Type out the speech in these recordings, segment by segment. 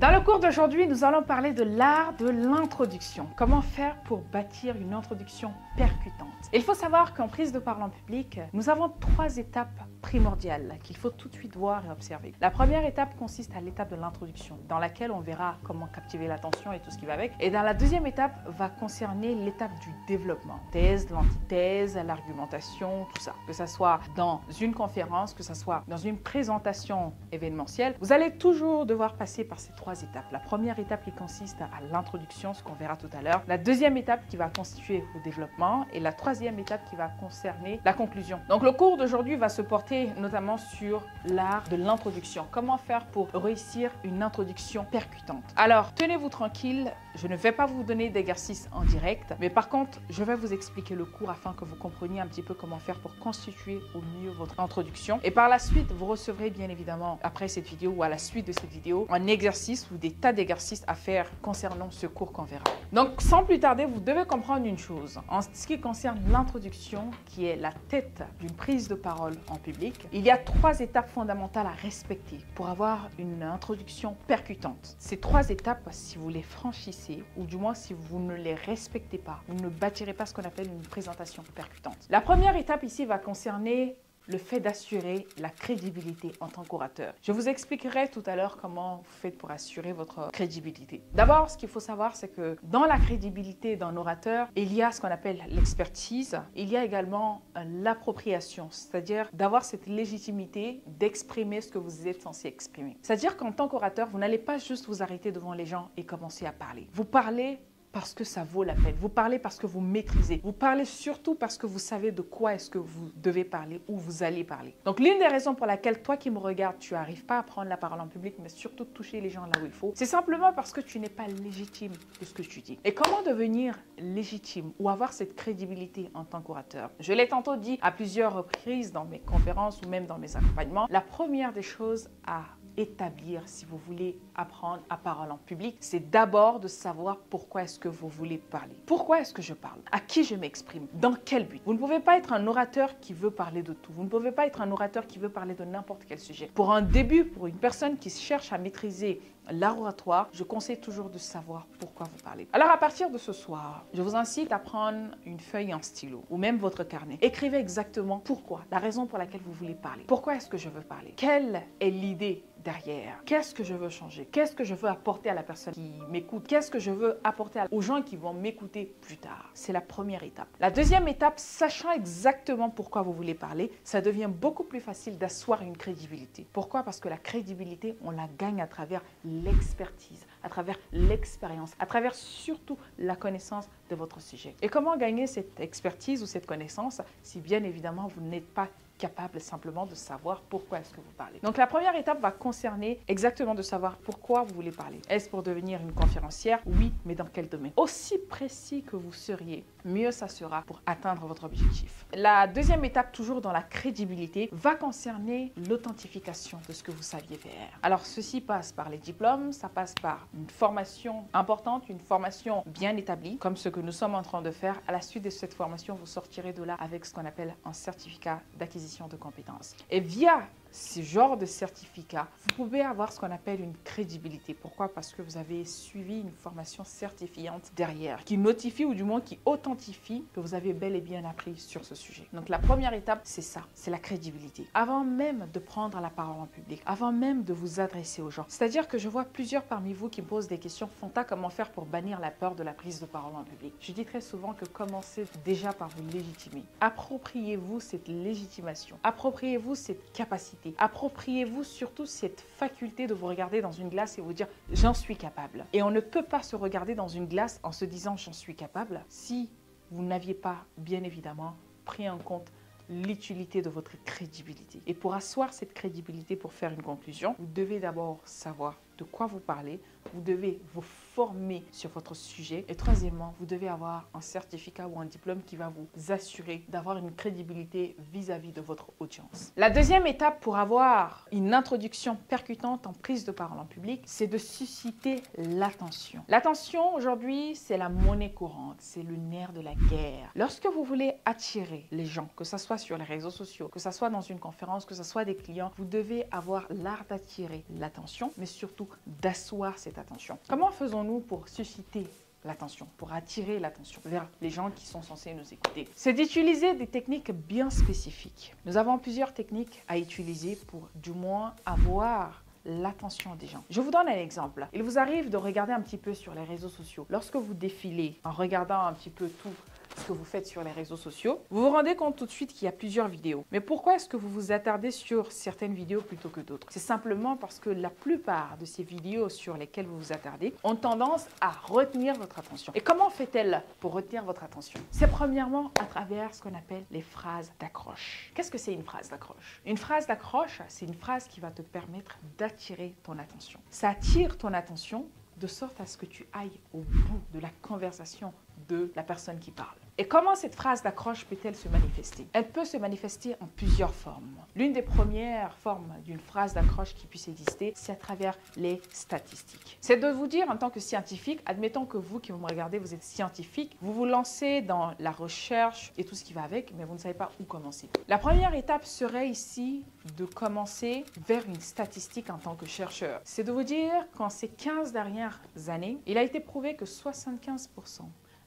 Dans le cours d'aujourd'hui, nous allons parler de l'art de l'introduction. Comment faire pour bâtir une introduction percutante. Et il faut savoir qu'en prise de parole en public, nous avons 3 étapes primordiales qu'il faut tout de suite voir et observer. La première étape consiste à l'étape de l'introduction, dans laquelle on verra comment captiver l'attention et tout ce qui va avec. Et dans la deuxième étape va concerner l'étape du développement. Thèse, l'antithèse, l'argumentation, tout ça. Que ce soit dans une conférence, que ce soit dans une présentation événementielle, vous allez toujours devoir passer par ces 3 étapes. La première étape qui consiste à l'introduction, ce qu'on verra tout à l'heure. La deuxième étape qui va constituer le développement et la troisième étape qui va concerner la conclusion. Donc le cours d'aujourd'hui va se porter notamment sur l'art de l'introduction. Comment faire pour réussir une introduction percutante. Alors, tenez-vous tranquille, je ne vais pas vous donner d'exercices en direct, mais par contre, je vais vous expliquer le cours afin que vous compreniez un petit peu comment faire pour constituer au mieux votre introduction. Et par la suite, vous recevrez bien évidemment, après cette vidéo ou à la suite de cette vidéo, un exercice ou des tas d'exercices à faire concernant ce cours qu'on verra. Donc, sans plus tarder, vous devez comprendre une chose. En ce qui concerne l'introduction, qui est la tête d'une prise de parole en public, il y a 3 étapes fondamentales à respecter pour avoir une introduction percutante. Ces 3 étapes, si vous les franchissez, ou du moins si vous ne les respectez pas, vous ne bâtirez pas ce qu'on appelle une présentation percutante. La première étape ici va concerner le fait d'assurer la crédibilité en tant qu'orateur. Je vous expliquerai tout à l'heure comment vous faites pour assurer votre crédibilité. D'abord, ce qu'il faut savoir, c'est que dans la crédibilité d'un orateur, il y a ce qu'on appelle l'expertise. Il y a également l'appropriation, c'est-à-dire d'avoir cette légitimité d'exprimer ce que vous êtes censé exprimer. C'est-à-dire qu'en tant qu'orateur, vous n'allez pas juste vous arrêter devant les gens et commencer à parler. Vous parlez parce que ça vaut la peine. Vous parlez parce que vous maîtrisez. Vous parlez surtout parce que vous savez de quoi est-ce que vous devez parler ou vous allez parler. Donc, l'une des raisons pour laquelle toi qui me regardes, tu n'arrives pas à prendre la parole en public, mais surtout toucher les gens là où il faut, c'est simplement parce que tu n'es pas légitime de ce que tu dis. Et comment devenir légitime ou avoir cette crédibilité en tant qu'orateur? Je l'ai tantôt dit à plusieurs reprises dans mes conférences ou même dans mes accompagnements. La première des choses à établir si vous voulez apprendre à parler en public, c'est d'abord de savoir pourquoi est-ce que vous voulez parler. Pourquoi est-ce que je parle? À qui je m'exprime? Dans quel but? Vous ne pouvez pas être un orateur qui veut parler de tout. Vous ne pouvez pas être un orateur qui veut parler de n'importe quel sujet. Pour un début, pour une personne qui cherche à maîtriser l'art oratoire, je conseille toujours de savoir pourquoi vous parlez. Alors à partir de ce soir, je vous incite à prendre une feuille et un stylo ou même votre carnet. Écrivez exactement pourquoi, la raison pour laquelle vous voulez parler. Pourquoi est-ce que je veux parler? Quelle est l'idée derrière? Qu'est-ce que je veux changer? Qu'est-ce que je veux apporter à la personne qui m'écoute? Qu'est-ce que je veux apporter aux gens qui vont m'écouter plus tard? C'est la première étape. La deuxième étape, sachant exactement pourquoi vous voulez parler, ça devient beaucoup plus facile d'asseoir une crédibilité. Pourquoi? Parce que la crédibilité, on la gagne à travers l'expertise, à travers l'expérience, à travers surtout la connaissance de votre sujet. Et comment gagner cette expertise ou cette connaissance si bien évidemment vous n'êtes pas capable simplement de savoir pourquoi est-ce que vous parlez. Donc la première étape va concerner exactement de savoir pourquoi vous voulez parler. Est-ce pour devenir une conférencière? Oui, mais dans quel domaine? Aussi précis que vous seriez, mieux ça sera pour atteindre votre objectif. La deuxième étape, toujours dans la crédibilité, va concerner l'authentification de ce que vous saviez faire. Alors ceci passe par les diplômes, ça passe par une formation importante, une formation bien établie, comme ce que nous sommes en train de faire. À la suite de cette formation, vous sortirez de là avec ce qu'on appelle un certificat d'acquisition de compétences. Et via ce genre de certificat, vous pouvez avoir ce qu'on appelle une crédibilité. Pourquoi? Parce que vous avez suivi une formation certifiante derrière, qui notifie ou du moins qui authentifie que vous avez bel et bien appris sur ce sujet. Donc la première étape, c'est ça, c'est la crédibilité. Avant même de prendre la parole en public, avant même de vous adresser aux gens. C'est-à-dire que je vois plusieurs parmi vous qui me posent des questions. Fanta, comment faire pour bannir la peur de la prise de parole en public? Je dis très souvent que commencez déjà par vous légitimer. Appropriez-vous cette légitimation. Appropriez-vous cette capacité. Appropriez-vous surtout cette faculté de vous regarder dans une glace et vous dire « j'en suis capable ». Et on ne peut pas se regarder dans une glace en se disant « j'en suis capable » si vous n'aviez pas, bien évidemment, pris en compte l'utilité de votre crédibilité. Et pour asseoir cette crédibilité, pour faire une conclusion, vous devez d'abord savoir de quoi vous parlez, vous devez vous former sur votre sujet et troisièmement, vous devez avoir un certificat ou un diplôme qui va vous assurer d'avoir une crédibilité vis-à-vis de votre audience. La deuxième étape pour avoir une introduction percutante en prise de parole en public, c'est de susciter l'attention. L'attention aujourd'hui, c'est la monnaie courante, c'est le nerf de la guerre. Lorsque vous voulez attirer les gens, que ce soit sur les réseaux sociaux, que ce soit dans une conférence, que ce soit des clients, vous devez avoir l'art d'attirer l'attention, mais surtout surtout d'asseoir cette attention. Comment faisons-nous pour susciter l'attention, pour attirer l'attention vers les gens qui sont censés nous écouter? C'est d'utiliser des techniques bien spécifiques. Nous avons plusieurs techniques à utiliser pour du moins avoir l'attention des gens. Je vous donne un exemple. Il vous arrive de regarder un petit peu sur les réseaux sociaux. Lorsque vous défilez en regardant un petit peu tout ce que vous faites sur les réseaux sociaux, vous vous rendez compte tout de suite qu'il y a plusieurs vidéos. Mais pourquoi est-ce que vous vous attardez sur certaines vidéos plutôt que d'autres? C'est simplement parce que la plupart de ces vidéos sur lesquelles vous vous attardez ont tendance à retenir votre attention. Et comment fait-elle pour retenir votre attention? C'est premièrement à travers ce qu'on appelle les phrases d'accroche. Qu'est-ce que c'est une phrase d'accroche? Une phrase d'accroche, c'est une phrase qui va te permettre d'attirer ton attention. Ça attire ton attention de sorte à ce que tu ailles au bout de la conversation de la personne qui parle. Et comment cette phrase d'accroche peut-elle se manifester? Elle peut se manifester en plusieurs formes. L'une des premières formes d'une phrase d'accroche qui puisse exister, c'est à travers les statistiques. C'est de vous dire en tant que scientifique, admettons que vous qui me regardez, vous êtes scientifique, vous vous lancez dans la recherche et tout ce qui va avec, mais vous ne savez pas où commencer. La première étape serait ici de commencer vers une statistique en tant que chercheur. C'est de vous dire qu'en ces 15 dernières années, il a été prouvé que 75%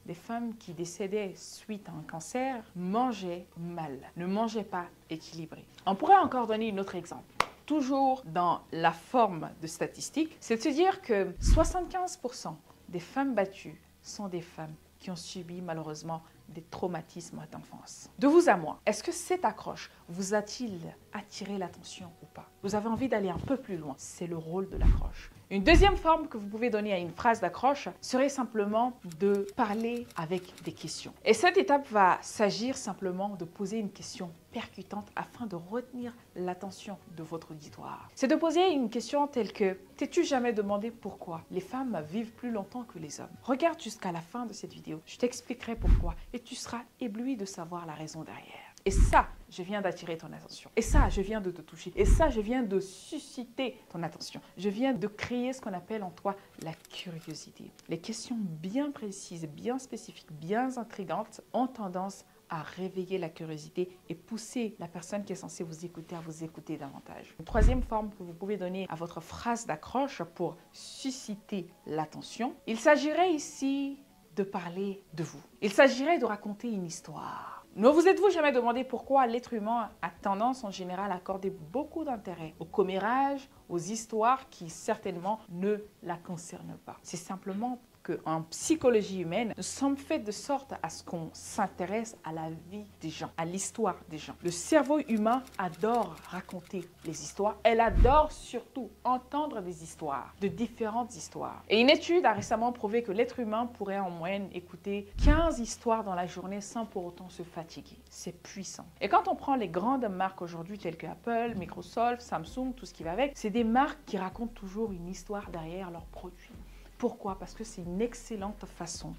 des femmes qui décédaient suite à un cancer mangeaient mal, ne mangeaient pas équilibré. On pourrait encore donner un autre exemple. Toujours dans la forme de statistique, c'est de se dire que 75% des femmes battues sont des femmes qui ont subi malheureusement des traumatismes d'enfance. De vous à moi, est-ce que cette accroche vous a-t-il attiré l'attention ou pas? Vous avez envie d'aller un peu plus loin. C'est le rôle de l'accroche. Une deuxième forme que vous pouvez donner à une phrase d'accroche serait simplement de parler avec des questions. Et cette étape va s'agir simplement de poser une question percutante afin de retenir l'attention de votre auditoire. C'est de poser une question telle que « T'es-tu jamais demandé pourquoi les femmes vivent plus longtemps que les hommes ?» Regarde jusqu'à la fin de cette vidéo, je t'expliquerai pourquoi et tu seras ébloui de savoir la raison derrière. Et ça, je viens d'attirer ton attention. Et ça, je viens de te toucher. Et ça, je viens de susciter ton attention. Je viens de créer ce qu'on appelle en toi la curiosité. Les questions bien précises, bien spécifiques, bien intrigantes ont tendance à réveiller la curiosité et pousser la personne qui est censée vous écouter à vous écouter davantage. Une troisième forme que vous pouvez donner à votre phrase d'accroche pour susciter l'attention, il s'agirait ici de parler de vous. Il s'agirait de raconter une histoire. Ne vous êtes-vous jamais demandé pourquoi l'être humain a tendance en général à accorder beaucoup d'intérêt aux commérages, aux histoires qui certainement ne la concernent pas? C'est simplement qu'en psychologie humaine, nous sommes faits de sorte à ce qu'on s'intéresse à la vie des gens, à l'histoire des gens. Le cerveau humain adore raconter les histoires. Elle adore surtout entendre des histoires, de différentes histoires. Et une étude a récemment prouvé que l'être humain pourrait en moyenne écouter 15 histoires dans la journée sans pour autant se fatiguer. C'est puissant. Et quand on prend les grandes marques aujourd'hui telles que Apple, Microsoft, Samsung, tout ce qui va avec, c'est des marques qui racontent toujours une histoire derrière leurs produits. Pourquoi? Parce que c'est une excellente façon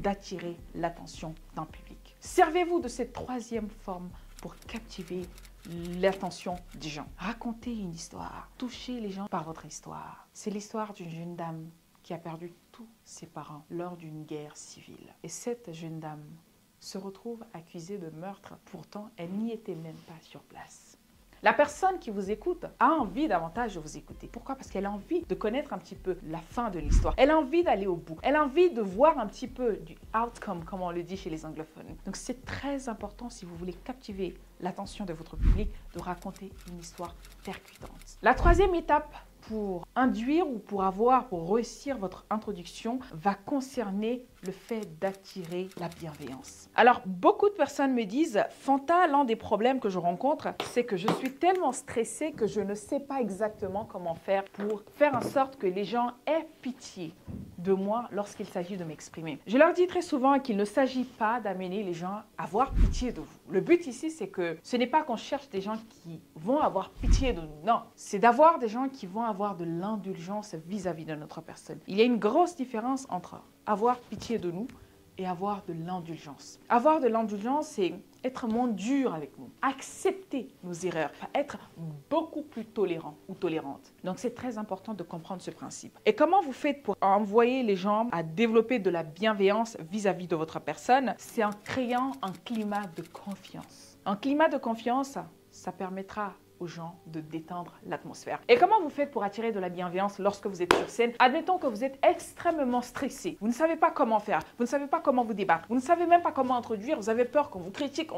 d'attirer l'attention d'un public. Servez-vous de cette troisième forme pour captiver l'attention des gens. Racontez une histoire. Touchez les gens par votre histoire. C'est l'histoire d'une jeune dame qui a perdu tous ses parents lors d'une guerre civile. Et cette jeune dame se retrouve accusée de meurtre. Pourtant, elle n'y était même pas sur place. La personne qui vous écoute a envie davantage de vous écouter. Pourquoi? Parce qu'elle a envie de connaître un petit peu la fin de l'histoire. Elle a envie d'aller au bout. Elle a envie de voir un petit peu du outcome, comme on le dit chez les anglophones. Donc c'est très important si vous voulez captiver l'attention de votre public de raconter une histoire percutante. La troisième étape pour induire ou pour réussir votre introduction va concerner le fait d'attirer la bienveillance. Alors, beaucoup de personnes me disent, Fanta, l'un des problèmes que je rencontre, c'est que je suis tellement stressée que je ne sais pas exactement comment faire pour faire en sorte que les gens aient pitié de moi lorsqu'il s'agit de m'exprimer. Je leur dis très souvent qu'il ne s'agit pas d'amener les gens à avoir pitié de vous. Le but ici, c'est que ce n'est pas qu'on cherche des gens qui vont avoir pitié de nous. Non, c'est d'avoir des gens qui vont avoir de l'indulgence vis-à-vis de notre personne. Il y a une grosse différence entre avoir pitié de nous et avoir de l'indulgence. Avoir de l'indulgence, c'est être moins dur avec nous, accepter nos erreurs, être beaucoup plus tolérant ou tolérante. Donc c'est très important de comprendre ce principe. Et comment vous faites pour envoyer les gens à développer de la bienveillance vis-à-vis de votre personne? C'est en créant un climat de confiance. Un climat de confiance, ça permettra aux gens de détendre l'atmosphère. Et comment vous faites pour attirer de la bienveillance lorsque vous êtes sur scène? Admettons que vous êtes extrêmement stressé. Vous ne savez pas comment faire. Vous ne savez pas comment vous débattre. Vous ne savez même pas comment introduire. Vous avez peur qu'on vous critique,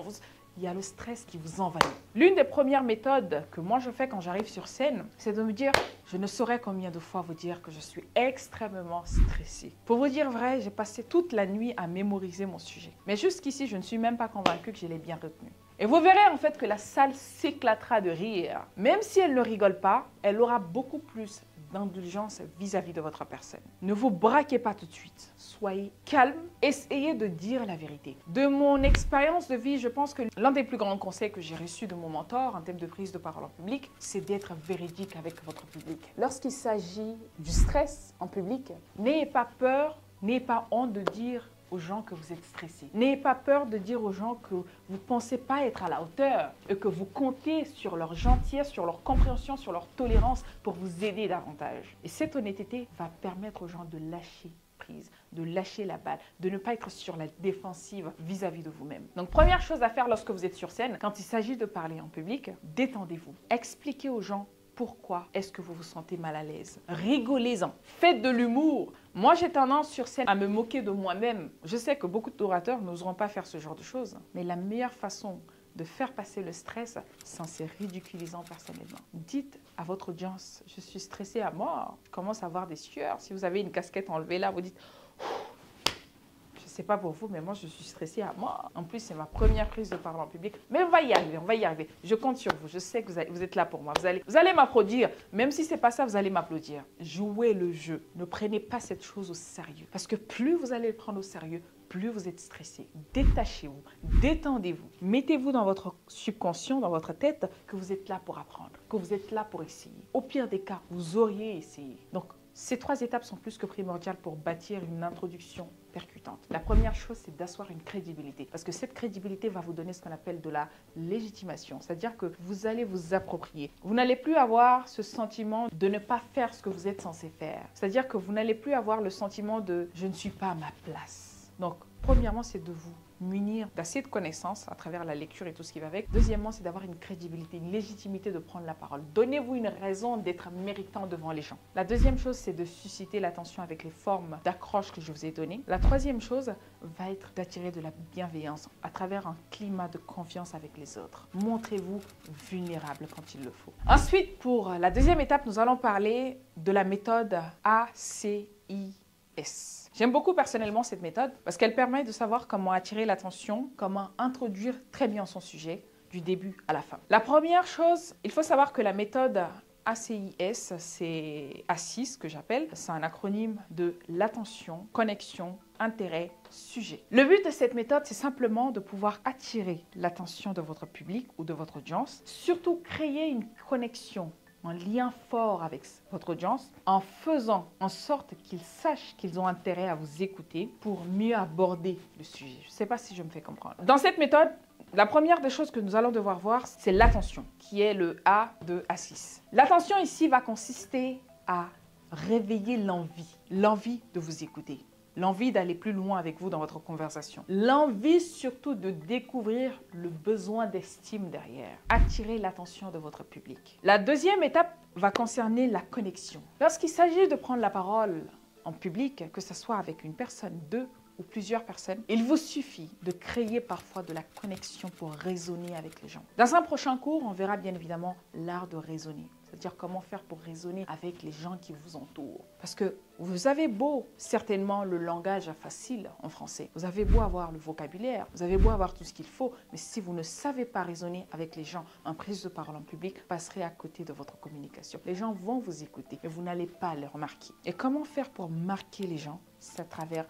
il y a le stress qui vous envahit. L'une des premières méthodes que moi je fais quand j'arrive sur scène, c'est de me dire, je ne saurais combien de fois vous dire que je suis extrêmement stressée. Pour vous dire vrai, j'ai passé toute la nuit à mémoriser mon sujet. Mais jusqu'ici, je ne suis même pas convaincue que je l'ai bien retenu. Et vous verrez en fait que la salle s'éclatera de rire. Même si elle ne rigole pas, elle aura beaucoup plus d'indulgence vis-à-vis de votre personne. Ne vous braquez pas tout de suite. Soyez calme. Essayez de dire la vérité. De mon expérience de vie, je pense que l'un des plus grands conseils que j'ai reçus de mon mentor en termes de prise de parole en public, c'est d'être véridique avec votre public. Lorsqu'il s'agit du stress en public, n'ayez pas peur, n'ayez pas honte de dire aux gens que vous êtes stressé. N'ayez pas peur de dire aux gens que vous ne pensez pas être à la hauteur et que vous comptez sur leur gentillesse, sur leur compréhension, sur leur tolérance pour vous aider davantage. Et cette honnêteté va permettre aux gens de lâcher prise, de lâcher la balle, de ne pas être sur la défensive vis-à-vis de vous-même. Donc, première chose à faire lorsque vous êtes sur scène, quand il s'agit de parler en public, détendez-vous. Expliquez aux gens pourquoi est-ce que vous vous sentez mal à l'aise. Rigolez-en. Faites de l'humour. Moi, j'ai tendance sur scène à me moquer de moi-même. Je sais que beaucoup d'orateurs n'oseront pas faire ce genre de choses. Mais la meilleure façon de faire passer le stress sans se ridiculisant personnellement. Dites à votre audience, je suis stressée à mort. Je commence à avoir des sueurs. Si vous avez une casquette enlevée là, vous dites... C'est pas pour vous, mais moi, je suis stressée à mort. En plus, c'est ma première prise de parole en public. Mais on va y arriver, on va y arriver. Je compte sur vous. Je sais que vous êtes là pour moi. Vous allez m'applaudir. Même si c'est pas ça, vous allez m'applaudir. Jouez le jeu. Ne prenez pas cette chose au sérieux. Parce que plus vous allez le prendre au sérieux, plus vous êtes stressé. Détachez-vous, détendez-vous. Mettez-vous dans votre subconscient, dans votre tête, que vous êtes là pour apprendre, que vous êtes là pour essayer. Au pire des cas, vous auriez essayé. Donc, ces 3 étapes sont plus que primordiales pour bâtir une introduction percutante. La première chose, c'est d'asseoir une crédibilité. Parce que cette crédibilité va vous donner ce qu'on appelle de la légitimation. C'est-à-dire que vous allez vous approprier. Vous n'allez plus avoir ce sentiment de ne pas faire ce que vous êtes censé faire. C'est-à-dire que vous n'allez plus avoir le sentiment de « je ne suis pas à ma place ». Donc, premièrement, c'est de vous munir d'assez de connaissances à travers la lecture et tout ce qui va avec. Deuxièmement, c'est d'avoir une crédibilité, une légitimité de prendre la parole. Donnez-vous une raison d'être méritant devant les gens. La deuxième chose, c'est de susciter l'attention avec les formes d'accroche que je vous ai données. La troisième chose va être d'attirer de la bienveillance à travers un climat de confiance avec les autres. Montrez-vous vulnérable quand il le faut. Ensuite, pour la deuxième étape, nous allons parler de la méthode ACIS. J'aime beaucoup personnellement cette méthode parce qu'elle permet de savoir comment attirer l'attention, comment introduire très bien son sujet du début à la fin. La première chose, il faut savoir que la méthode ACIS, c'est ACIS que j'appelle, c'est un acronyme de l'attention, connexion, intérêt, sujet. Le but de cette méthode, c'est simplement de pouvoir attirer l'attention de votre public ou de votre audience, surtout créer une connexion, un lien fort avec votre audience en faisant en sorte qu'ils sachent qu'ils ont intérêt à vous écouter pour mieux aborder le sujet. Je ne sais pas si je me fais comprendre. Dans cette méthode, la première des choses que nous allons devoir voir, c'est l'attention, qui est le A de ACIS. L'attention ici va consister à réveiller l'envie de vous écouter. L'envie d'aller plus loin avec vous dans votre conversation. L'envie surtout de découvrir le besoin d'estime derrière. Attirer l'attention de votre public. La deuxième étape va concerner la connexion. Lorsqu'il s'agit de prendre la parole en public, que ce soit avec une personne, 2 ou plusieurs personnes, il vous suffit de créer parfois de la connexion pour raisonner avec les gens. Dans un prochain cours, on verra bien évidemment l'art de raisonner. C'est-à-dire comment faire pour raisonner avec les gens qui vous entourent. Parce que vous avez beau, certainement, le langage facile en français. Vous avez beau avoir le vocabulaire, vous avez beau avoir tout ce qu'il faut, mais si vous ne savez pas raisonner avec les gens en prise de parole en public, vous passerez à côté de votre communication. Les gens vont vous écouter, mais vous n'allez pas les remarquer. Et comment faire pour marquer les gens? C'est à travers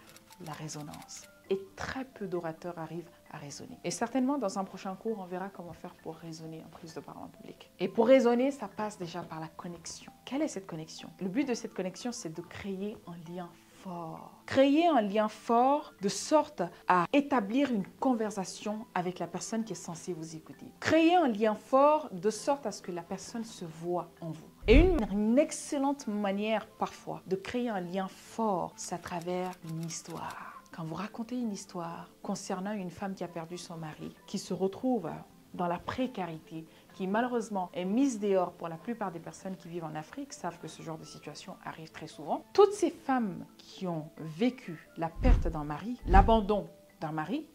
la résonance. Et très peu d'orateurs arrivent à raisonner. Et certainement, dans un prochain cours, on verra comment faire pour raisonner en prise de parole en public. Et pour raisonner, ça passe déjà par la connexion. Quelle est cette connexion? Le but de cette connexion, c'est de créer un lien fort. Créer un lien fort de sorte à établir une conversation avec la personne qui est censée vous écouter. Créer un lien fort de sorte à ce que la personne se voit en vous. Et une excellente manière parfois de créer un lien fort, c'est à travers une histoire. Quand vous racontez une histoire concernant une femme qui a perdu son mari, qui se retrouve dans la précarité, qui malheureusement est mise dehors pour la plupart des personnes qui vivent en Afrique, savent que ce genre de situation arrive très souvent. Toutes ces femmes qui ont vécu la perte d'un mari, l'abandon d'un mari,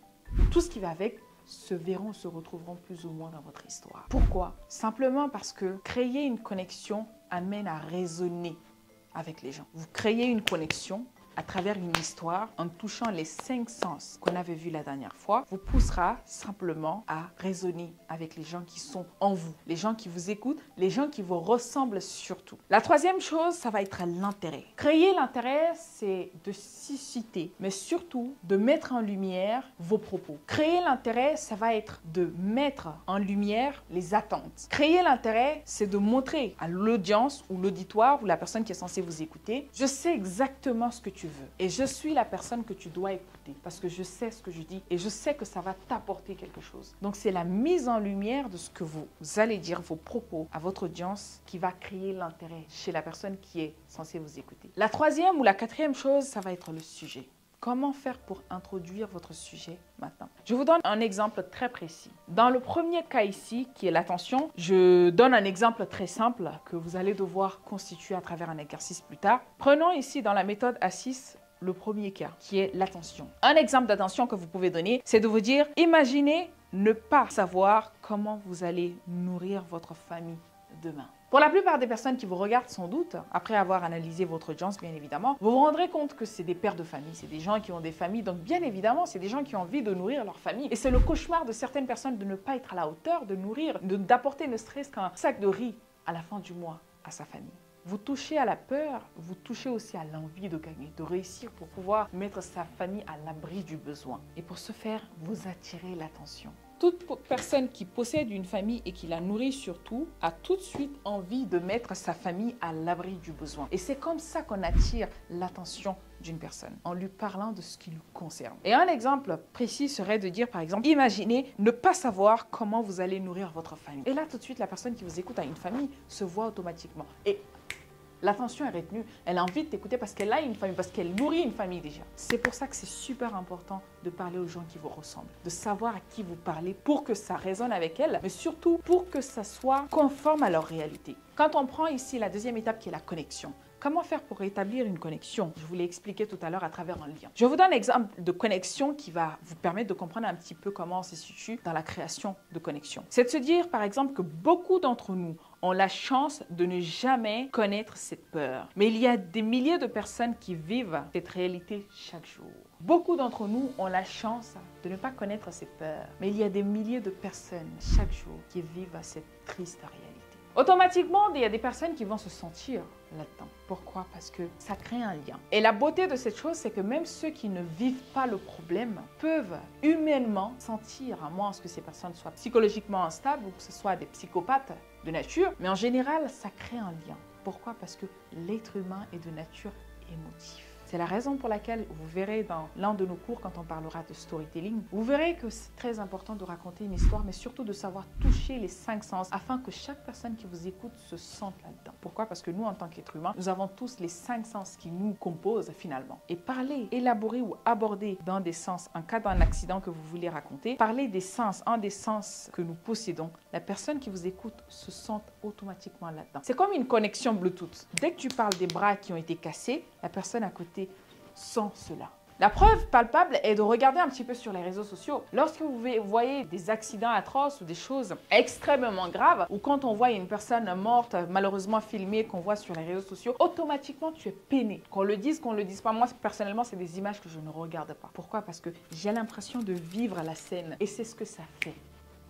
tout ce qui va avec, se retrouveront plus ou moins dans votre histoire. Pourquoi? Simplement parce que créer une connexion amène à raisonner avec les gens. Vous créez une connexion à travers une histoire, en touchant les 5 sens qu'on avait vus la dernière fois, vous poussera simplement à raisonner avec les gens qui sont en vous, les gens qui vous écoutent, les gens qui vous ressemblent surtout. La troisième chose, ça va être l'intérêt. Créer l'intérêt, c'est de susciter, mais surtout de mettre en lumière vos propos. Créer l'intérêt, ça va être de mettre en lumière les attentes. Créer l'intérêt, c'est de montrer à l'audience ou l'auditoire ou la personne qui est censée vous écouter, je sais exactement ce que tu veux. Et je suis la personne que tu dois écouter parce que je sais ce que je dis et je sais que ça va t'apporter quelque chose. Donc, c'est la mise en lumière de ce que vous allez dire, vos propos à votre audience qui va créer l'intérêt chez la personne qui est censée vous écouter. La troisième ou la quatrième chose, ça va être le sujet. Comment faire pour introduire votre sujet maintenant? Je vous donne un exemple très précis. Dans le premier cas ici, qui est l'attention, je donne un exemple très simple que vous allez devoir constituer à travers un exercice plus tard. Prenons ici dans la méthode A6 le premier cas, qui est l'attention. Un exemple d'attention que vous pouvez donner, c'est de vous dire, imaginez ne pas savoir comment vous allez nourrir votre famille demain. Pour la plupart des personnes qui vous regardent sans doute, après avoir analysé votre audience bien évidemment, vous vous rendrez compte que c'est des pères de famille, c'est des gens qui ont des familles, donc bien évidemment c'est des gens qui ont envie de nourrir leur famille. Et c'est le cauchemar de certaines personnes de ne pas être à la hauteur, de nourrir, d'apporter ne serait-ce qu'un sac de riz à la fin du mois à sa famille. Vous touchez à la peur, vous touchez aussi à l'envie de gagner, de réussir pour pouvoir mettre sa famille à l'abri du besoin. Et pour ce faire, vous attirez l'attention. Toute personne qui possède une famille et qui la nourrit surtout a tout de suite envie de mettre sa famille à l'abri du besoin. Et c'est comme ça qu'on attire l'attention d'une personne, en lui parlant de ce qui lui concerne. Et un exemple précis serait de dire, par exemple, imaginez ne pas savoir comment vous allez nourrir votre famille. Et là, tout de suite, la personne qui vous écoute a une famille se voit automatiquement. Et l'attention est retenue, elle a envie de t'écouter parce qu'elle a une famille, parce qu'elle nourrit une famille déjà. C'est pour ça que c'est super important de parler aux gens qui vous ressemblent, de savoir à qui vous parlez pour que ça résonne avec elles, mais surtout pour que ça soit conforme à leur réalité. Quand on prend ici la deuxième étape qui est la connexion, comment faire pour établir une connexion? Je vous l'ai expliqué tout à l'heure à travers un lien. Je vous donne un exemple de connexion qui va vous permettre de comprendre un petit peu comment on se situe dans la création de connexion. C'est de se dire, par exemple, que beaucoup d'entre nous ont la chance de ne jamais connaître cette peur. Mais il y a des milliers de personnes qui vivent cette réalité chaque jour. Beaucoup d'entre nous ont la chance de ne pas connaître cette peur. Mais il y a des milliers de personnes chaque jour qui vivent cette triste réalité. Automatiquement, il y a des personnes qui vont se sentir là-dedans. Pourquoi? Parce que ça crée un lien. Et la beauté de cette chose, c'est que même ceux qui ne vivent pas le problème peuvent humainement sentir, à moins que ces personnes soient psychologiquement instables ou que ce soit des psychopathes de nature, mais en général, ça crée un lien. Pourquoi? Parce que l'être humain est de nature émotive. C'est la raison pour laquelle vous verrez dans l'un de nos cours, quand on parlera de storytelling, vous verrez que c'est très important de raconter une histoire, mais surtout de savoir toucher les 5 sens afin que chaque personne qui vous écoute se sente là-dedans. Pourquoi? Parce que nous, en tant qu'êtres humains, nous avons tous les 5 sens qui nous composent finalement. Et parler, élaborer ou aborder dans des sens, en cas d'un accident que vous voulez raconter, parler des sens, un des sens que nous possédons, la personne qui vous écoute se sente automatiquement là-dedans. C'est comme une connexion Bluetooth. Dès que tu parles des bras qui ont été cassés, la personne à côté sent cela. La preuve palpable est de regarder un petit peu sur les réseaux sociaux. Lorsque vous voyez des accidents atroces ou des choses extrêmement graves, ou quand on voit une personne morte, malheureusement filmée, qu'on voit sur les réseaux sociaux, automatiquement tu es peiné. Qu'on le dise pas, moi personnellement, c'est des images que je ne regarde pas. Pourquoi? Parce que j'ai l'impression de vivre la scène et c'est ce que ça fait.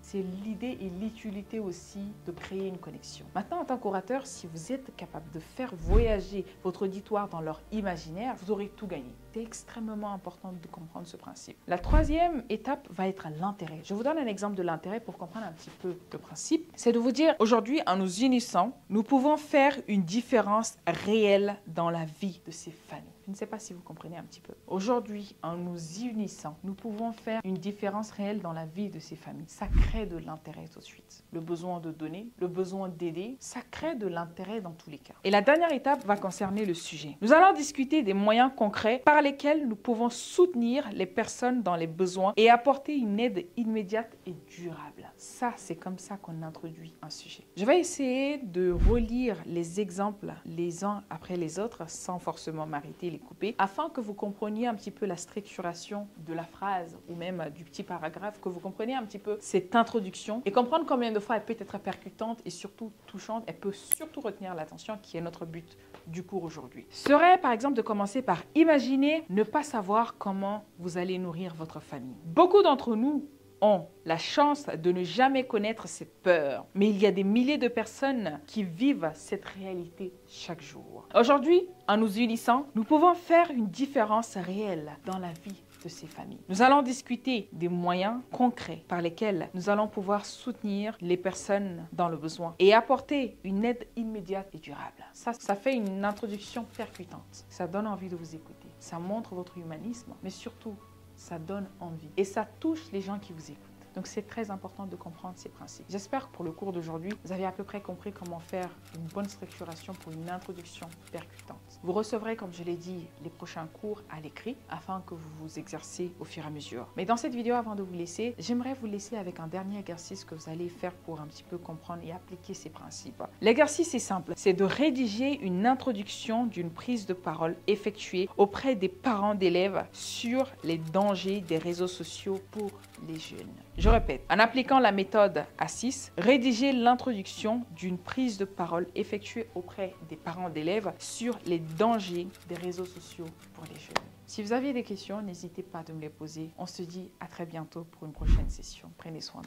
C'est l'idée et l'utilité aussi de créer une connexion. Maintenant, en tant qu'orateur, si vous êtes capable de faire voyager votre auditoire dans leur imaginaire, vous aurez tout gagné. C'est extrêmement important de comprendre ce principe. La troisième étape va être l'intérêt. Je vous donne un exemple de l'intérêt pour comprendre un petit peu le principe. C'est de vous dire, aujourd'hui, en nous unissant, nous pouvons faire une différence réelle dans la vie de ces familles. Je ne sais pas si vous comprenez un petit peu. Aujourd'hui, en nous unissant, nous pouvons faire une différence réelle dans la vie de ces familles. Ça crée de l'intérêt tout de suite. Le besoin de donner, le besoin d'aider, ça crée de l'intérêt dans tous les cas. Et la dernière étape va concerner le sujet. Nous allons discuter des moyens concrets par lesquels nous pouvons soutenir les personnes dans les besoins et apporter une aide immédiate et durable. Ça, c'est comme ça qu'on introduit un sujet. Je vais essayer de relire les exemples les uns après les autres sans forcément m'arrêter et les couper afin que vous compreniez un petit peu la structuration de la phrase ou même du petit paragraphe, que vous compreniez un petit peu cette introduction et comprendre combien de fois elle peut être percutante et surtout touchante. Elle peut surtout retenir l'attention qui est notre but du cours aujourd'hui. Serait par exemple de commencer par imaginer ne pas savoir comment vous allez nourrir votre famille. Beaucoup d'entre nous ont la chance de ne jamais connaître cette peur. Mais il y a des milliers de personnes qui vivent cette réalité chaque jour. Aujourd'hui, en nous unissant, nous pouvons faire une différence réelle dans la vie de ces familles. Nous allons discuter des moyens concrets par lesquels nous allons pouvoir soutenir les personnes dans le besoin et apporter une aide immédiate et durable. Ça fait une introduction percutante. Ça donne envie de vous écouter. Ça montre votre humanisme, mais surtout, ça donne envie et ça touche les gens qui vous écoutent. Donc c'est très important de comprendre ces principes. J'espère que pour le cours d'aujourd'hui, vous avez à peu près compris comment faire une bonne structuration pour une introduction percutante. Vous recevrez, comme je l'ai dit, les prochains cours à l'écrit afin que vous vous exercez au fur et à mesure. Mais dans cette vidéo, avant de vous laisser, j'aimerais vous laisser avec un dernier exercice que vous allez faire pour un petit peu comprendre et appliquer ces principes. L'exercice est simple, c'est de rédiger une introduction d'une prise de parole effectuée auprès des parents d'élèves sur les dangers des réseaux sociaux pour les jeunes. Je répète, en appliquant la méthode A6, rédigez l'introduction d'une prise de parole effectuée auprès des parents d'élèves sur les dangers des réseaux sociaux pour les jeunes. Si vous avez des questions, n'hésitez pas à me les poser. On se dit à très bientôt pour une prochaine session. Prenez soin de vous.